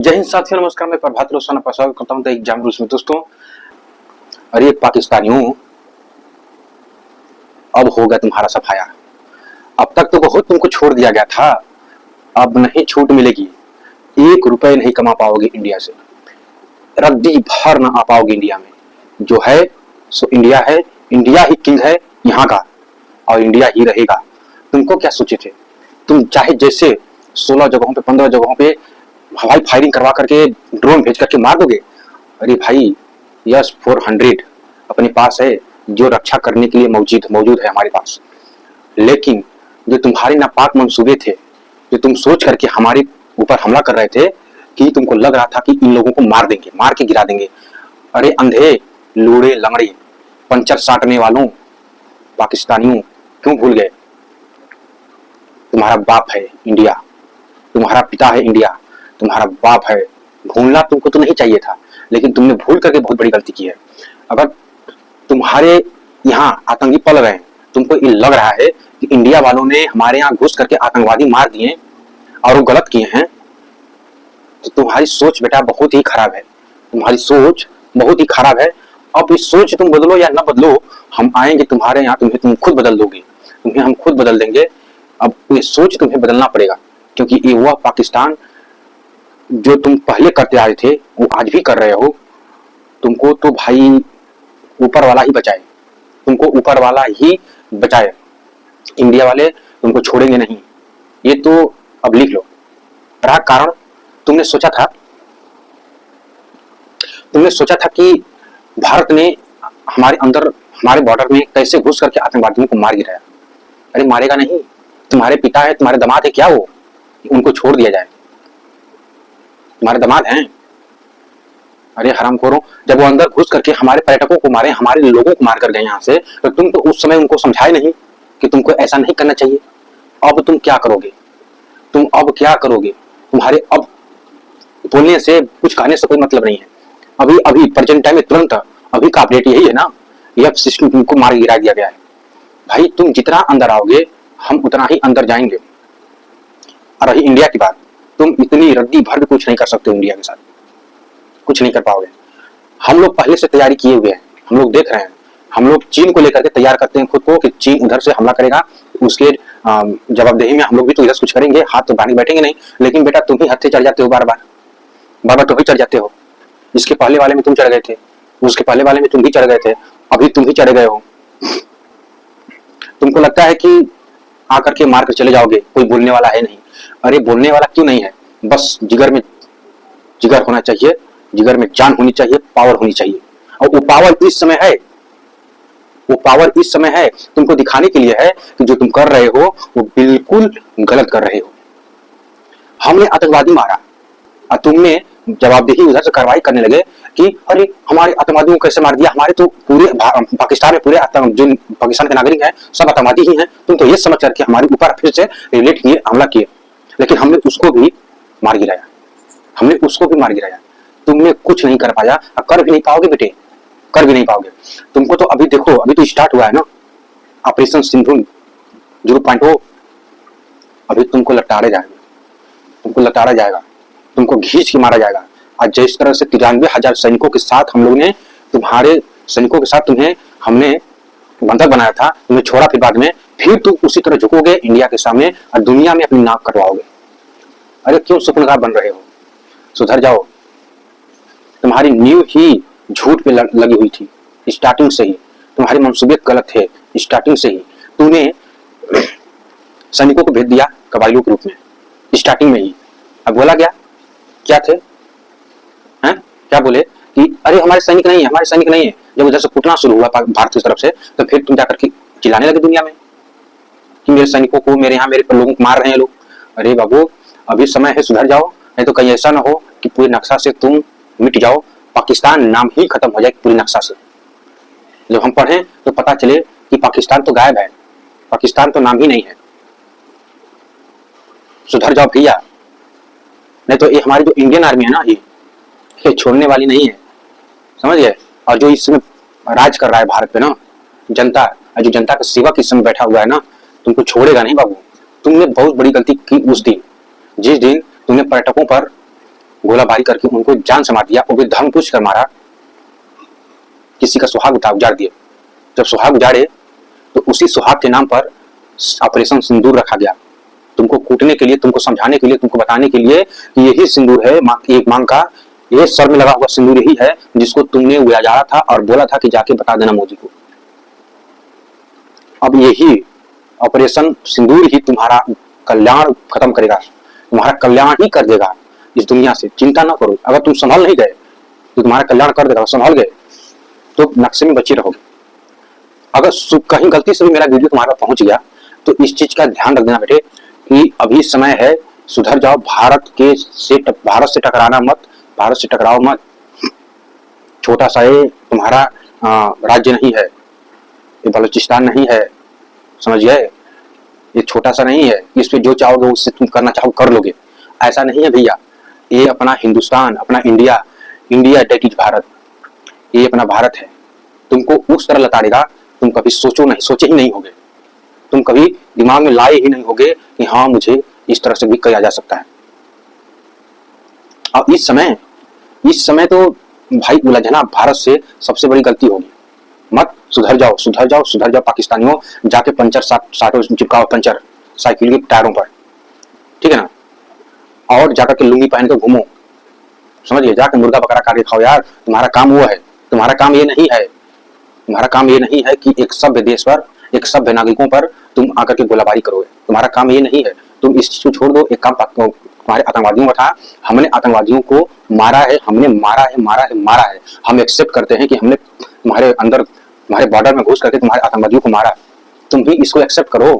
जय हिंद साथियों, नमस्कार। मैं प्रभात रोशन आपका स्वागत करता हूं एग्जाम रूल्स में। दोस्तों, अरे पाकिस्तानियों, अब होगा तुम्हारा सफाया। अब तक तो बहुत तुमको छोड़ दिया गया था, अब नहीं छूट मिलेगी। 1 रुपए नहीं कमा पाओगे इंडिया से, रद्दी भर ना आ पाओगे इंडिया में। जो है सो इंडिया है, इंडिया ही किंग है यहाँ का, और इंडिया ही रहेगा। तुमको क्या सोचे थे? तुम चाहे जैसे 16 जगहों पे 15 जगहों पे हवाई फायरिंग करवा करके ड्रोन भेज करके मार दोगे। अरे भाई, यस 400 अपने पास है, जो रक्षा करने के लिए मौजूद है हमारे पास। लेकिन जो तुम्हारे नापाक मंसूबे थे, जो तुम सोच करके हमारे ऊपर हमला कर रहे थे, कि तुमको लग रहा था कि इन लोगों को मार देंगे, मार के गिरा देंगे। अरे अंधे लूड़े लंगड़े पंचर साटने वालों पाकिस्तानियों, क्यों भूल गए? तुम्हारा बाप है इंडिया, तुम्हारा पिता है इंडिया, तुम्हारा बाप है। भूलना तुमको तो नहीं चाहिए था, लेकिन तुमने भूल करके बहुत बड़ी गलती की है। अगर तुम्हारे यहाँ आतंकी पल रहे हैं, तुमको ये लग रहा है कि इंडिया वालों ने हमारे यहाँ घुस करके आतंकवादी मार दिए और वो गलत किए हैं, तो तुम्हारी सोच बेटा बहुत ही खराब है। तुम्हारी सोच बहुत ही खराब है। अब इस सोच तुम बदलो या न बदलो, हम आएंगे तुम्हारे यहाँ, तुम खुद बदल दोगे, तुम्हें हम खुद बदल देंगे। अब ये सोच तुम्हें बदलना पड़ेगा, क्योंकि ये वह पाकिस्तान जो तुम पहले करते आए थे वो आज भी कर रहे हो। तुमको तो भाई ऊपर वाला ही बचाए, तुमको ऊपर वाला ही बचाए। इंडिया वाले तुमको छोड़ेंगे नहीं, ये तो अब लिख लो। रहा कारण, तुमने सोचा था कि भारत ने हमारे अंदर, हमारे बॉर्डर में कैसे घुस करके आतंकवादियों को मार गिराया। अरे मारेगा नहीं, तुम्हारे पिता है, तुम्हारे दामाद है क्या वो, उनको छोड़ दिया जाए? तुम्हारे दामाद हैं? अरे हरामखोरों, जब वो अंदर घुस करके हमारे पर्यटकों को मारे, हमारे लोगों को मार कर गए यहाँ से, तो तुम तो उस समय उनको समझाए नहीं कि तुमको ऐसा नहीं करना चाहिए। अब तुम क्या करोगे? तुम्हारे अब बोलने से, कुछ कहने से कोई मतलब नहीं है। अभी प्रेजेंट टाइम में तुरंत अभी का अपडेट यही है ना, यह सिस्टम तुमको मार गिरा दिया गया है। भाई तुम जितना अंदर आओगे, हम उतना ही अंदर जाएंगे। और रही इंडिया की बात, तुम इतनी रद्दी भर भी कुछ नहीं कर सकते हो इंडिया के साथ, कुछ नहीं कर पाओगे। हम लोग पहले से तैयारी किए हुए हैं, हम लोग देख रहे हैं। हम लोग चीन को लेकर के तैयार करते हैं खुद को कि चीन उधर से हमला करेगा, उसके जवाबदेही में हम लोग भी तो इधर कुछ करेंगे, हाथ तो बांध बैठेंगे नहीं। लेकिन बेटा तुम ही हद से चढ़ जाते हो, बार बार तुम ही चढ़ जाते हो। इसके पहले वाले में तुम चढ़ गए थे, उसके पहले वाले में तुम भी चढ़ गए थे, अभी तुम ही चढ़ गए हो। तुमको लगता है कि आकर के मार कर चले जाओगे, कोई बोलने वाला है नहीं। अरे बोलने वाला क्यों नहीं है? बस जिगर में जिगर होना चाहिए, जिगर में जान होनी चाहिए, पावर होनी चाहिए। और वो पावर इस समय है, तुमको दिखाने के लिए है कि जो तुम कर रहे हो वो बिल्कुल गलत कर रहे हो। हमने आतंकवादी मारा और तुमने जवाबदेही उधर से कार्रवाई करने लगे कि अरे हमारे आतंकवादियों को कैसे मार दिया, हमारे तो पूरे पाकिस्तान में पूरे जो पाकिस्तान के नागरिक हैं सब आतंकवादी ही हैं। तुम तो ये समझ करके हमारे ऊपर फिर से रिलेट किए, हमला किए। लेकिन हमने उसको भी मार गिराया, तुमने कुछ नहीं कर पाया और कर भी नहीं पाओगे बेटे, कर भी नहीं पाओगे। तुमको तो अभी देखो, अभी तो स्टार्ट हुआ है ना ऑपरेशन सिंधुन 0.0। अभी तुमको लताड़ा जाएगा, तुमको घींच के मारा जाएगा। और जिस तरह से 93,000 सैनिकों के साथ हम लोग ने, तुम्हारे सैनिकों के साथ तुम्हें हमने बंधक बनाया था, तुम्हें छोड़ा, फिर बाद में फिर तुम उसी तरह झुकोगे इंडिया के सामने और दुनिया में अपनी नाक कटवाओगे। अरे क्यों सुपनगार बन रहे हो? सुधर जाओ। तुम्हारी नींव ही झूठ पे लगी हुई थी स्टार्टिंग से ही, तुम्हारे मंसूबे गलत थे स्टार्टिंग से ही। तूने सैनिकों को भेज दिया कबायलियों के रूप में स्टार्टिंग में ही। अब बोला क्या थे हैं? क्या बोले कि अरे हमारे सैनिक नहीं है। जब उधर से कुटना शुरू हुआ भारत की तरफ से, तो फिर तुम जाकर के चिल्लाने लगे दुनिया में कि मेरे सैनिकों को, मेरे यहाँ मेरे लोगों को मार रहे हैं लोग। अरे बाबू, अभी समय है, सुधर जाओ, नहीं तो कहीं ऐसा ना हो कि पूरे नक्शा से तुम मिट जाओ, पाकिस्तान नाम ही खत्म हो जाए पूरी नक्शा से। जब हम पढ़ें तो पता चले कि पाकिस्तान तो गायब है, पाकिस्तान तो नाम ही नहीं है। सुधर जाओ भैया, नहीं तो ये हमारी जो इंडियन आर्मी है ना, ये छोड़ने वाली नहीं है, समझ गए? और जो इस समय राज कर रहा है भारत पे ना, जनता, जो जनता का सेवक इस समय बैठा हुआ है ना, तुमको छोड़ेगा नहीं बाबू। तुमने बहुत बड़ी गलती की उस दिन, जिस दिन तुमने पर्यटकों पर गोलाबारी करके उनको जान से मार दिया, वो भी धर्म पूछ कर मारा, किसी का सुहाग उजाड़ दिए। जब सुहाग उजाड़े तो उसी सुहाग के नाम पर ऑपरेशन सिंदूर रखा गया, तुमको कूटने के लिए, तुमको समझाने के लिए, तुमको बताने के लिए कि यही सिंदूर है, एक मांग का ये सर में लगा हुआ सिंदूर यही है जिसको तुमने उजाड़ा था और बोला था कि जाके बता देना मोदी को। अब यही ऑपरेशन सिंदूर ही तुम्हारा कल्याण खत्म करेगा, तुम्हारा कल्याण ही कर देगा इस दुनिया से, चिंता ना करो। अगर तुम संभल नहीं गए तो तुम्हारा कल्याण कर देगा, संभल गए तो नक्शे में बचे रहोगे। अगर कहीं गलती से भी मेरा वीडियो तुम्हारा पहुंच गया तो इस चीज का ध्यान रख देना बेटे कि अभी समय है, सुधर जाओ, भारत से टकराना मत, भारत से टकराओ मत। छोटा सा ये तुम्हारा राज्य नहीं है, ये बलूचिस्तान नहीं है, समझ गए, ये छोटा सा नहीं है, इस पे जो चाहोगे उससे तुम करना चाहो कर लोगे, ऐसा नहीं है भैया। ये अपना हिंदुस्तान, अपना India, India that is Bharat, ये अपना भारत है। तुमको उस तरह लताड़ेगा, तुम कभी सोचे ही नहीं होगे, तुम कभी दिमाग में लाए ही नहीं होगे कि हाँ मुझे इस तरह से भी किया जा सकता है। और इस समय तो भाई उलझना भारत से सबसे बड़ी गलती होगी। मत सुधर जाओ, सुधर जाओ, सुधर जाओ पाकिस्तानियों, जाके पंचर साटो चिपकाओ पंचर साइकिल के टायरों पर, ठीक है ना, और जाकर के लुंगी पहन के घूमो, समझिए, जाके मुर्गा बकरा काट के खाओ यार, तुम्हारा काम वो है। तुम्हारा काम ये नहीं है, तुम्हारा काम ये नहीं है कि एक सभ्य देश पर, एक सभ्य नागरिकों पर तुम आकर के गोलाबारी करोगे, तुम्हारा काम ये नहीं है। तुम इस चीज को छोड़ दो। एक काम तुम्हारे आतंकवादियों का था, हमने आतंकवादियों को मारा है, हमने मारा है। हम एक्सेप्ट करते हैं कि हमने तुम्हारे अंदर, तुम्हारे बॉर्डर में घुस करके तुम्हारे आतंकवादियों को मारा। तुम भी इसको एक्सेप्ट करो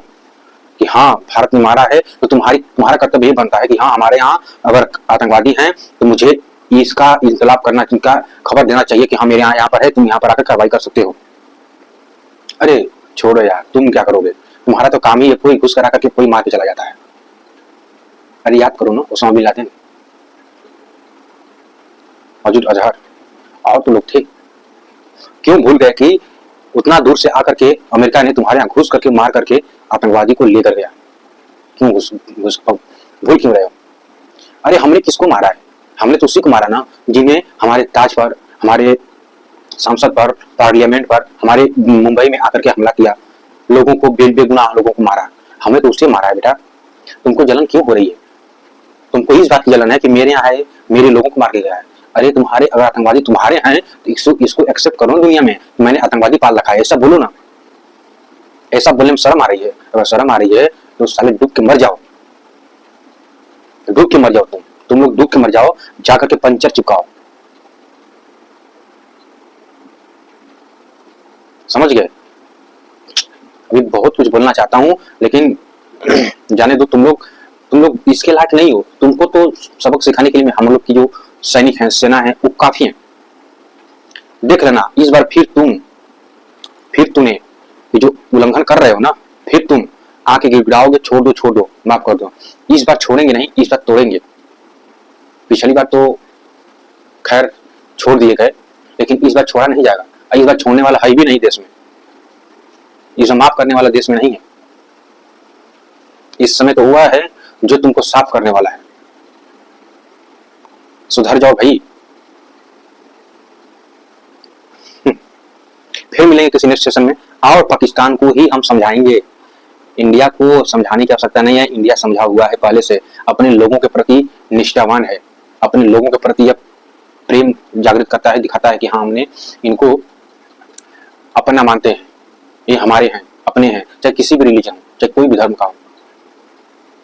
कि हाँ भारत ने मारा है, तो तुम्हारा कर्तव्य ये बनता है कि हाँ हमारे यहाँ अगर आतंकवादी हैं तो मुझे इसका इंकलाब करना, इनका खबर देना चाहिए कि हाँ मेरे यहाँ पर है, तुम यहाँ पर आकर कार्रवाई कर सकते हो। अरे छोड़ो यार, तुम क्या करोगे, तुम्हारा तो काम ही है, कोई घुस करा करके कोई मार के चला जाता है। अरे याद करो ना, उसामा बिन लादेन, मसूद अजहर, और तो लोग थे। क्यों भूल गए कि उतना दूर से आकर के अमेरिका ने तुम्हारे यहाँ घुस करके मार करके आतंकवादी को लेकर गया? क्यों भूल क्यों रहे हो? अरे हमने किसको मारा है? हमने तो उसी को मारा ना जिन्हें हमारे ताज पर, हमारे संसद पर, पार्लियामेंट पर, हमारे मुंबई में आकर के हमला किया, लोगों को बेगुनाह लोगों को मारा। हमें तो उसे मारा है बेटा। तुमको जलन क्यों हो रही है? तुमको इस बात की जलन है कि मेरे यहाँ है, मेरे लोगों को मार के गया है। अरे तुम्हारे अगर आतंकवादी तुम्हारे हैं तो इसको एक्सेप्ट करो ना दुनिया में, मैंने आतंकवादी पाल रखा है, ऐसा बोलो ना। ऐसा बोलने में शर्म आ रही है? अगर शर्म आ रही है तो साले डूब के मर जाओ, डूब के मर जाओ। तुम लोग डूब के मर जाओ, जाकर के पंचर चिपकाओ, समझ गए? अभी बहुत कुछ बोलना चाहता हूं लेकिन जाने दो। तुम लोग इसके लायक नहीं हो। तुमको तो सबक सिखाने के लिए हम लोग की जो सैनिक हैं, सेना है, वो काफी है। देख लेना इस बार फिर तुम्हें ये जो उल्लंघन कर रहे हो ना, फिर तुम आके गिड़गिड़ाओगे, छोड़ दो, माफ कर दो। इस बार छोड़ेंगे नहीं, इस बार तोड़ेंगे। पिछली बार तो खैर छोड़ दिए गए, लेकिन इस बार छोड़ा नहीं जाएगा। इस बार छोड़ने वाला है भी नहीं देश में, इसे माफ करने वाला देश में नहीं है। इस समय तो हुआ है जो तुमको साफ करने वाला है। सुधर जाओ भाई। फिर मिलेंगे किसी नेक्स्ट सेशन में, और पाकिस्तान को ही हम समझाएंगे। इंडिया को समझाने की आवश्यकता नहीं है, इंडिया समझा हुआ है पहले से, अपने लोगों के प्रति निष्ठावान है, अपने लोगों के प्रति यह प्रेम जागृत करता है, दिखाता है कि हाँ हमने इनको अपना मानते हैं, ये हमारे हैं, अपने हैं, चाहे किसी भी रिलीजन हो, चाहे कोई भी धर्म का हो,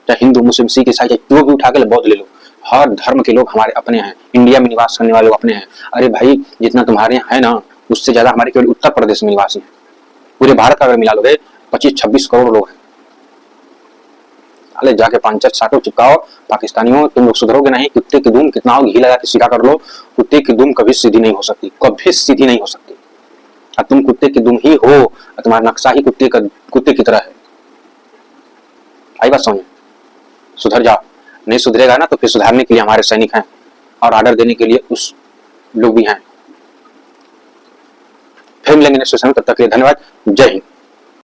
चाहे हिंदू, मुस्लिम, सिख, ईसाई, चाहे जो भी उठा के बौद्ध ले लो, हर धर्म के लोग हमारे अपने हैं। इंडिया में निवास करने वाले लोग अपने हैं। अरे भाई जितना तुम्हारे यहाँ है ना, उससे ज्यादा हमारे केवल उत्तर प्रदेश में निवासी है। पूरे भारत का अगर मिला लोगे 25-26 करोड़ लोग हैं। अरे जाके पंचर साटो चिपकाओ पाकिस्तानियों। तुम लोग सुधरोगे नहीं। कुत्ते की दुम कितना हो घी लगा के सिखा कर लो, कुत्ते की दुम कभी सीधी नहीं हो सकती, कभी सीधी नहीं हो सकती। और तुम कुत्ते की दुम ही हो, तुम्हारा नक्शा ही कुत्ते की तरह है। आई बात समझ? सुधर जाओ। नहीं सुधरेगा ना तो फिर सुधारने के लिए हमारे सैनिक हैं, और ऑर्डर देने के लिए उस लोग भी हैं। फिर मिलेंगे नेक्स्ट सेशन में, तब तक के लिए धन्यवाद। जय हिंद।